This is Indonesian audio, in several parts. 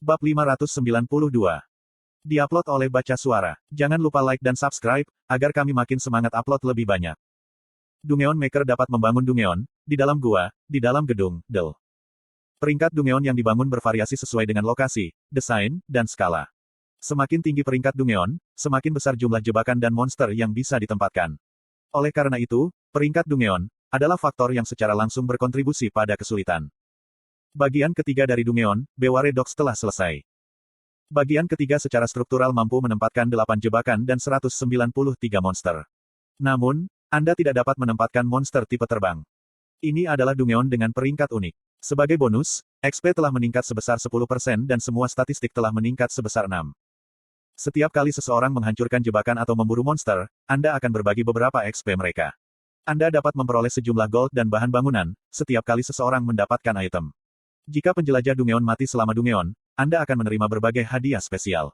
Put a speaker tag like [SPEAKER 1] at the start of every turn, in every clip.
[SPEAKER 1] Bab 592. Diupload oleh Baca Suara. Jangan lupa like dan subscribe, agar kami makin semangat upload lebih banyak. Dungeon Maker dapat membangun Dungeon, di dalam gua, di dalam gedung, Del. Peringkat Dungeon yang dibangun bervariasi sesuai dengan lokasi, desain, dan skala. Semakin tinggi peringkat Dungeon, semakin besar jumlah jebakan dan monster yang bisa ditempatkan. Oleh karena itu, peringkat Dungeon adalah faktor yang secara langsung berkontribusi pada kesulitan. Bagian ketiga dari Dungeon, Beware Dogs telah selesai. Bagian ketiga secara struktural mampu menempatkan 8 jebakan dan 193 monster. Namun, Anda tidak dapat menempatkan monster tipe terbang. Ini adalah Dungeon dengan peringkat unik. Sebagai bonus, XP telah meningkat sebesar 10% dan semua statistik telah meningkat sebesar 6. Setiap kali seseorang menghancurkan jebakan atau memburu monster, Anda akan berbagi beberapa XP mereka. Anda dapat memperoleh sejumlah gold dan bahan bangunan, setiap kali seseorang mendapatkan item. Jika penjelajah Dungeon mati selama Dungeon, Anda akan menerima berbagai hadiah spesial.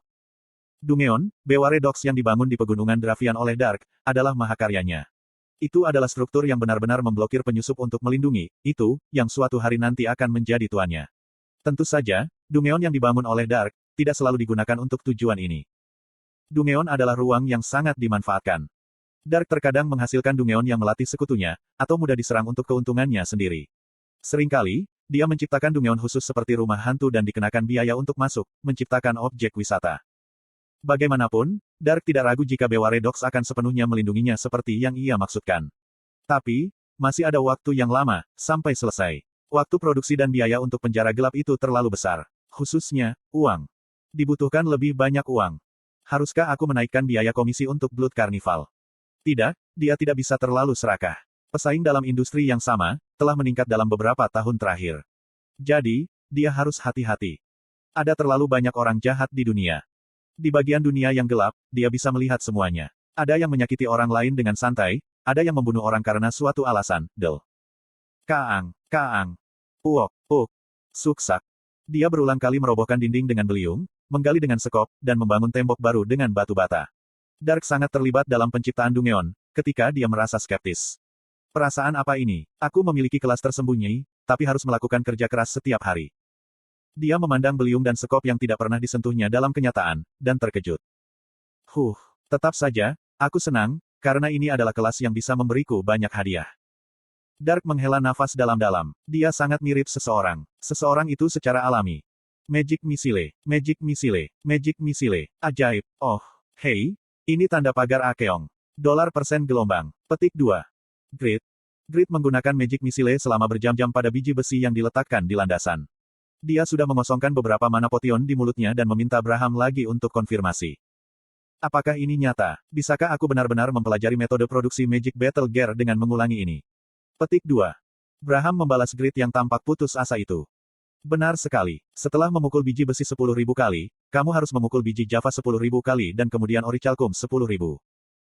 [SPEAKER 1] Dungeon, Beware Dogs yang dibangun di Pegunungan Dravian oleh Dark, adalah mahakaryanya. Itu adalah struktur yang benar-benar memblokir penyusup untuk melindungi, itu, yang suatu hari nanti akan menjadi tuannya. Tentu saja, Dungeon yang dibangun oleh Dark, tidak selalu digunakan untuk tujuan ini. Dungeon adalah ruang yang sangat dimanfaatkan. Dark terkadang menghasilkan Dungeon yang melatih sekutunya, atau mudah diserang untuk keuntungannya sendiri. Seringkali, dia menciptakan Dungeon khusus seperti rumah hantu dan dikenakan biaya untuk masuk, menciptakan objek wisata. Bagaimanapun, Dark tidak ragu jika Beware Dogs akan sepenuhnya melindunginya seperti yang ia maksudkan. Tapi, masih ada waktu yang lama, sampai selesai. Waktu produksi dan biaya untuk penjara gelap itu terlalu besar. Khususnya, uang. Dibutuhkan lebih banyak uang. Haruskah aku menaikkan biaya komisi untuk Blood Carnival? Tidak, dia tidak bisa terlalu serakah. Pesaing dalam industri yang sama, telah meningkat dalam beberapa tahun terakhir. Jadi, dia harus hati-hati. Ada terlalu banyak orang jahat di dunia. Di bagian dunia yang gelap, dia bisa melihat semuanya. Ada yang menyakiti orang lain dengan santai, ada yang membunuh orang karena suatu alasan, Del. Kaang. Uok. Suksak. Dia berulang kali merobohkan dinding dengan beliung, menggali dengan sekop, dan membangun tembok baru dengan batu bata. Dark sangat terlibat dalam penciptaan Dungeon, ketika dia merasa skeptis. Perasaan apa ini? Aku memiliki kelas tersembunyi, tapi harus melakukan kerja keras setiap hari. Dia memandang beliung dan sekop yang tidak pernah disentuhnya dalam kenyataan, dan terkejut. Tetap saja, aku senang, karena ini adalah kelas yang bisa memberiku banyak hadiah. Dark menghela nafas dalam-dalam. Dia sangat mirip seseorang. Seseorang itu secara alami. Magic Missile. Ajaib. Oh, hei, ini tanda pagar Akeong. $% gelombang. Petik 2. Grid menggunakan Magic Missile selama berjam-jam pada biji besi yang diletakkan di landasan. Dia sudah mengosongkan beberapa mana potion di mulutnya dan meminta Braham lagi untuk konfirmasi. Apakah ini nyata? Bisakah aku benar-benar mempelajari metode produksi Magic Battle Gear dengan mengulangi ini? Petik 2. Braham membalas Grid yang tampak putus asa itu. Benar sekali. Setelah memukul biji besi 10.000 kali, kamu harus memukul biji Java 10.000 kali dan kemudian Orichalcum 10.000.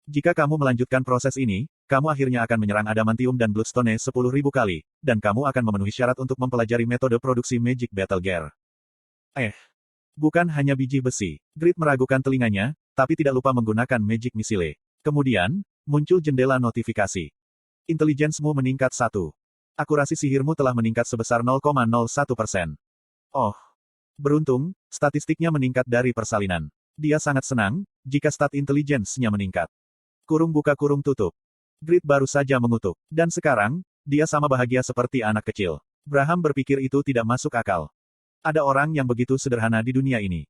[SPEAKER 1] Jika kamu melanjutkan proses ini, kamu akhirnya akan menyerang Adamantium dan Bloodstone 10.000 kali, dan kamu akan memenuhi syarat untuk mempelajari metode produksi Magic Battle Gear. Bukan hanya biji besi. Grid meragukan telinganya, tapi tidak lupa menggunakan Magic Missile. Kemudian, muncul jendela notifikasi. Intelijensimu meningkat 1. Akurasi sihirmu telah meningkat sebesar 0,01%. Oh. Beruntung, statistiknya meningkat dari persalinan. Dia sangat senang, jika stat intelijensinya meningkat. Kurung buka kurung tutup. Grid baru saja mengutuk. Dan sekarang, dia sama bahagia seperti anak kecil. Braham berpikir itu tidak masuk akal. Ada orang yang begitu sederhana di dunia ini.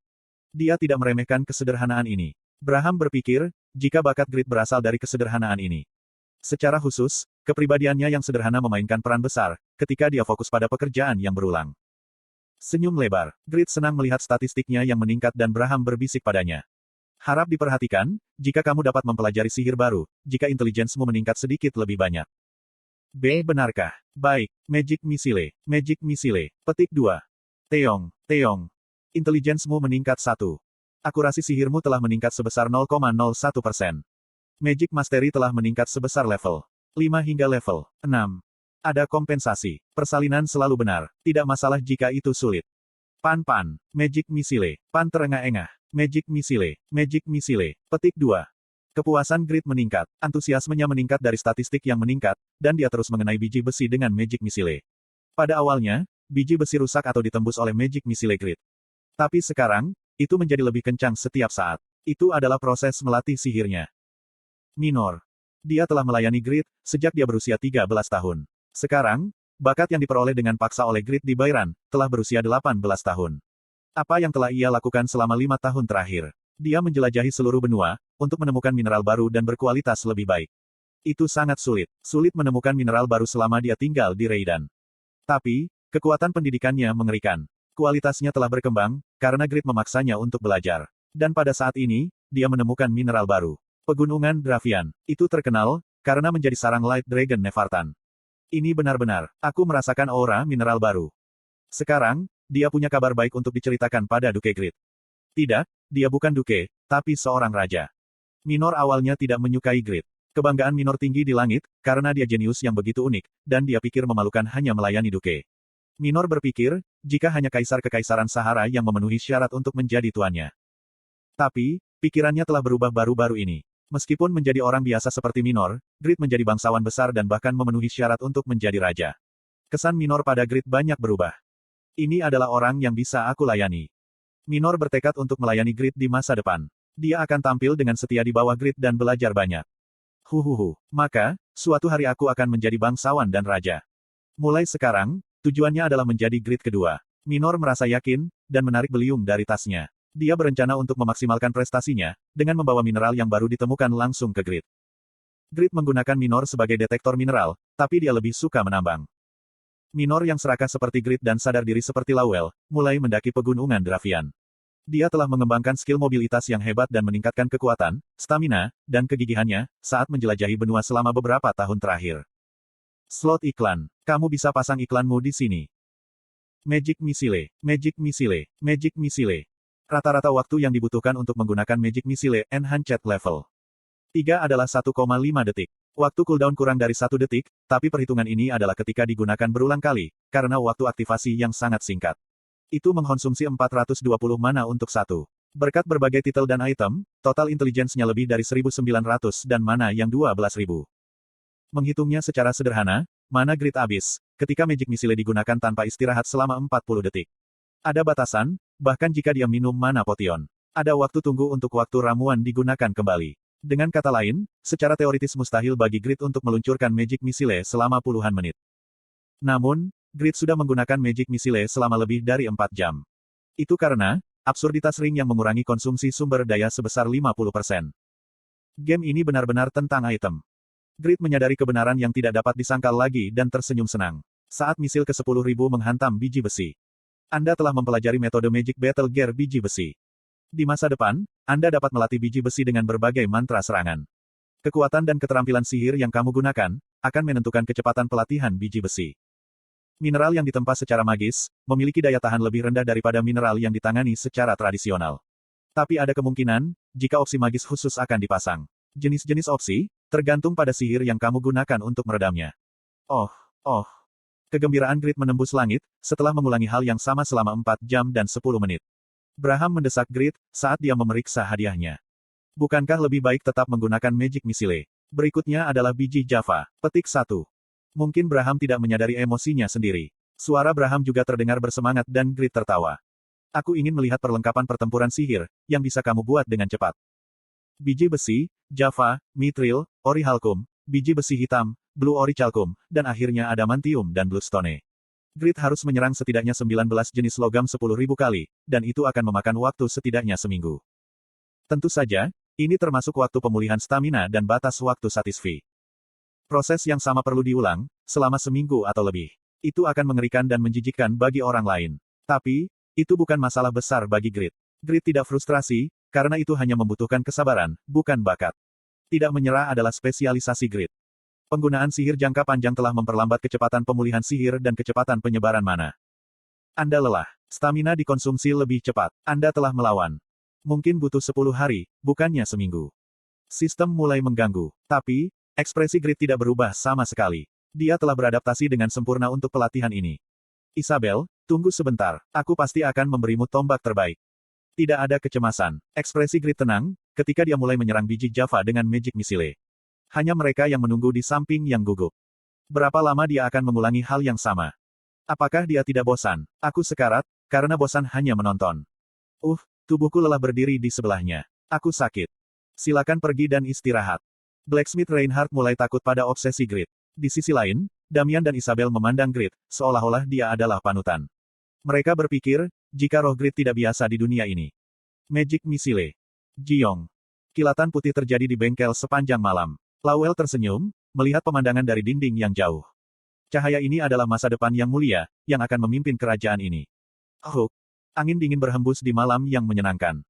[SPEAKER 1] Dia tidak meremehkan kesederhanaan ini. Braham berpikir, jika bakat Grid berasal dari kesederhanaan ini. Secara khusus, kepribadiannya yang sederhana memainkan peran besar, ketika dia fokus pada pekerjaan yang berulang. Senyum lebar. Grid senang melihat statistiknya yang meningkat dan Braham berbisik padanya. Harap diperhatikan, jika kamu dapat mempelajari sihir baru, jika intelijensimu meningkat sedikit lebih banyak. Benarkah? Baik, Magic Missile. Petik 2. Teong. Intelijensimu meningkat 1. Akurasi sihirmu telah meningkat sebesar 0,01%. Magic Mastery telah meningkat sebesar level 5 hingga level 6. Ada kompensasi. Persalinan selalu benar, tidak masalah jika itu sulit. Pan. Magic Missile. Pan terengah-engah. Magic Missile. Petik 2. Kepuasan Grid meningkat. Antusiasmenya meningkat dari statistik yang meningkat, dan dia terus mengenai biji besi dengan Magic Missile. Pada awalnya, biji besi rusak atau ditembus oleh Magic Missile Grid. Tapi sekarang, itu menjadi lebih kencang setiap saat. Itu adalah proses melatih sihirnya. Minor. Dia telah melayani Grid sejak dia berusia 13 tahun. Sekarang, bakat yang diperoleh dengan paksa oleh Grid di Bairan telah berusia 18 tahun. Apa yang telah ia lakukan selama 5 tahun terakhir? Dia menjelajahi seluruh benua untuk menemukan mineral baru dan berkualitas lebih baik. Itu sangat sulit. Sulit menemukan mineral baru selama dia tinggal di Reidan. Tapi, kekuatan pendidikannya mengerikan. Kualitasnya telah berkembang, karena Grid memaksanya untuk belajar. Dan pada saat ini, dia menemukan mineral baru. Pegunungan Dravian. Itu terkenal, karena menjadi sarang Light Dragon Nevartan. Ini benar-benar, aku merasakan aura mineral baru. Sekarang, dia punya kabar baik untuk diceritakan pada Duke Grid. Tidak, dia bukan Duke, tapi seorang raja. Minor awalnya tidak menyukai Grid. Kebanggaan Minor tinggi di langit, karena dia jenius yang begitu unik, dan dia pikir memalukan hanya melayani Duke. Minor berpikir, jika hanya kaisar kekaisaran Sahara yang memenuhi syarat untuk menjadi tuannya. Tapi, pikirannya telah berubah baru-baru ini. Meskipun menjadi orang biasa seperti Minor, Grid menjadi bangsawan besar dan bahkan memenuhi syarat untuk menjadi raja. Kesan Minor pada Grid banyak berubah. Ini adalah orang yang bisa aku layani. Minor bertekad untuk melayani Grid di masa depan. Dia akan tampil dengan setia di bawah Grid dan belajar banyak. Maka, suatu hari aku akan menjadi bangsawan dan raja. Mulai sekarang, tujuannya adalah menjadi Grid kedua. Minor merasa yakin, dan menarik beliung dari tasnya. Dia berencana untuk memaksimalkan prestasinya, dengan membawa mineral yang baru ditemukan langsung ke Grid. Grid menggunakan Minor sebagai detektor mineral, tapi dia lebih suka menambang. Minor yang serakah seperti Grid dan sadar diri seperti Lawel, mulai mendaki pegunungan Dravian. Dia telah mengembangkan skill mobilitas yang hebat dan meningkatkan kekuatan, stamina, dan kegigihannya, saat menjelajahi benua selama beberapa tahun terakhir. Slot iklan. Kamu bisa pasang iklanmu di sini. Magic Missile. Magic Missile. Magic Missile. Rata-rata waktu yang dibutuhkan untuk menggunakan Magic Missile Enhanced Level 3 adalah 1,5 detik. Waktu cooldown kurang dari 1 detik, tapi perhitungan ini adalah ketika digunakan berulang kali, karena waktu aktivasi yang sangat singkat. Itu mengkonsumsi 420 mana untuk satu. Berkat berbagai titel dan item, total intelligence-nya lebih dari 1.900 dan mana yang 12.000. Menghitungnya secara sederhana, mana Grid habis, ketika Magic Missile digunakan tanpa istirahat selama 40 detik. Ada batasan, bahkan jika dia minum mana potion. Ada waktu tunggu untuk waktu ramuan digunakan kembali. Dengan kata lain, secara teoritis mustahil bagi Grid untuk meluncurkan Magic Missile selama puluhan menit. Namun, Grid sudah menggunakan Magic Missile selama lebih dari 4 jam. Itu karena, absurditas ring yang mengurangi konsumsi sumber daya sebesar 50%. Game ini benar-benar tentang item. Grid menyadari kebenaran yang tidak dapat disangkal lagi dan tersenyum senang. Saat misil ke-10.000 menghantam biji besi. Anda telah mempelajari metode Magic Battle Gear biji besi. Di masa depan, Anda dapat melatih biji besi dengan berbagai mantra serangan. Kekuatan dan keterampilan sihir yang kamu gunakan, akan menentukan kecepatan pelatihan biji besi. Mineral yang ditempa secara magis, memiliki daya tahan lebih rendah daripada mineral yang ditangani secara tradisional. Tapi ada kemungkinan, jika opsi magis khusus akan dipasang. Jenis-jenis opsi, tergantung pada sihir yang kamu gunakan untuk meredamnya. Oh. Kegembiraan Grid menembus langit, setelah mengulangi hal yang sama selama 4 jam dan 10 menit. Braham mendesak Grid, saat dia memeriksa hadiahnya. Bukankah lebih baik tetap menggunakan Magic Missile? Berikutnya adalah biji Java. Petik 1. Mungkin Braham tidak menyadari emosinya sendiri. Suara Braham juga terdengar bersemangat dan Grid tertawa. Aku ingin melihat perlengkapan pertempuran sihir, yang bisa kamu buat dengan cepat. Biji besi, Java, Mithril, Orichalcum, biji besi hitam, Blue Orichalcum, dan akhirnya Adamantium dan Bluestone. Grid harus menyerang setidaknya 19 jenis logam 10.000 kali, dan itu akan memakan waktu setidaknya seminggu. Tentu saja, ini termasuk waktu pemulihan stamina dan batas waktu satisfi. Proses yang sama perlu diulang, selama seminggu atau lebih. Itu akan mengerikan dan menjijikkan bagi orang lain. Tapi, itu bukan masalah besar bagi Grid. Grid tidak frustrasi, karena itu hanya membutuhkan kesabaran, bukan bakat. Tidak menyerah adalah spesialisasi Grid. Penggunaan sihir jangka panjang telah memperlambat kecepatan pemulihan sihir dan kecepatan penyebaran mana. Anda lelah. Stamina dikonsumsi lebih cepat. Anda telah melawan. Mungkin butuh 10 hari, bukannya seminggu. Sistem mulai mengganggu. Tapi, ekspresi Grid tidak berubah sama sekali. Dia telah beradaptasi dengan sempurna untuk pelatihan ini. Isabel, tunggu sebentar. Aku pasti akan memberimu tombak terbaik. Tidak ada kecemasan. Ekspresi Grid tenang, ketika dia mulai menyerang biji Java dengan Magic Missile. Hanya mereka yang menunggu di samping yang gugup. Berapa lama dia akan mengulangi hal yang sama? Apakah dia tidak bosan? Aku sekarat, karena bosan hanya menonton. Tubuhku lelah berdiri di sebelahnya. Aku sakit. Silakan pergi dan istirahat. Blacksmith Reinhardt mulai takut pada obsesi Grid. Di sisi lain, Damian dan Isabel memandang Grid, seolah-olah dia adalah panutan. Mereka berpikir, jika roh Grid tidak biasa di dunia ini. Magic Missile. Jiong. Kilatan putih terjadi di bengkel sepanjang malam. Lowell tersenyum, melihat pemandangan dari dinding yang jauh. Cahaya ini adalah masa depan yang mulia, yang akan memimpin kerajaan ini. Angin dingin berhembus di malam yang menyenangkan.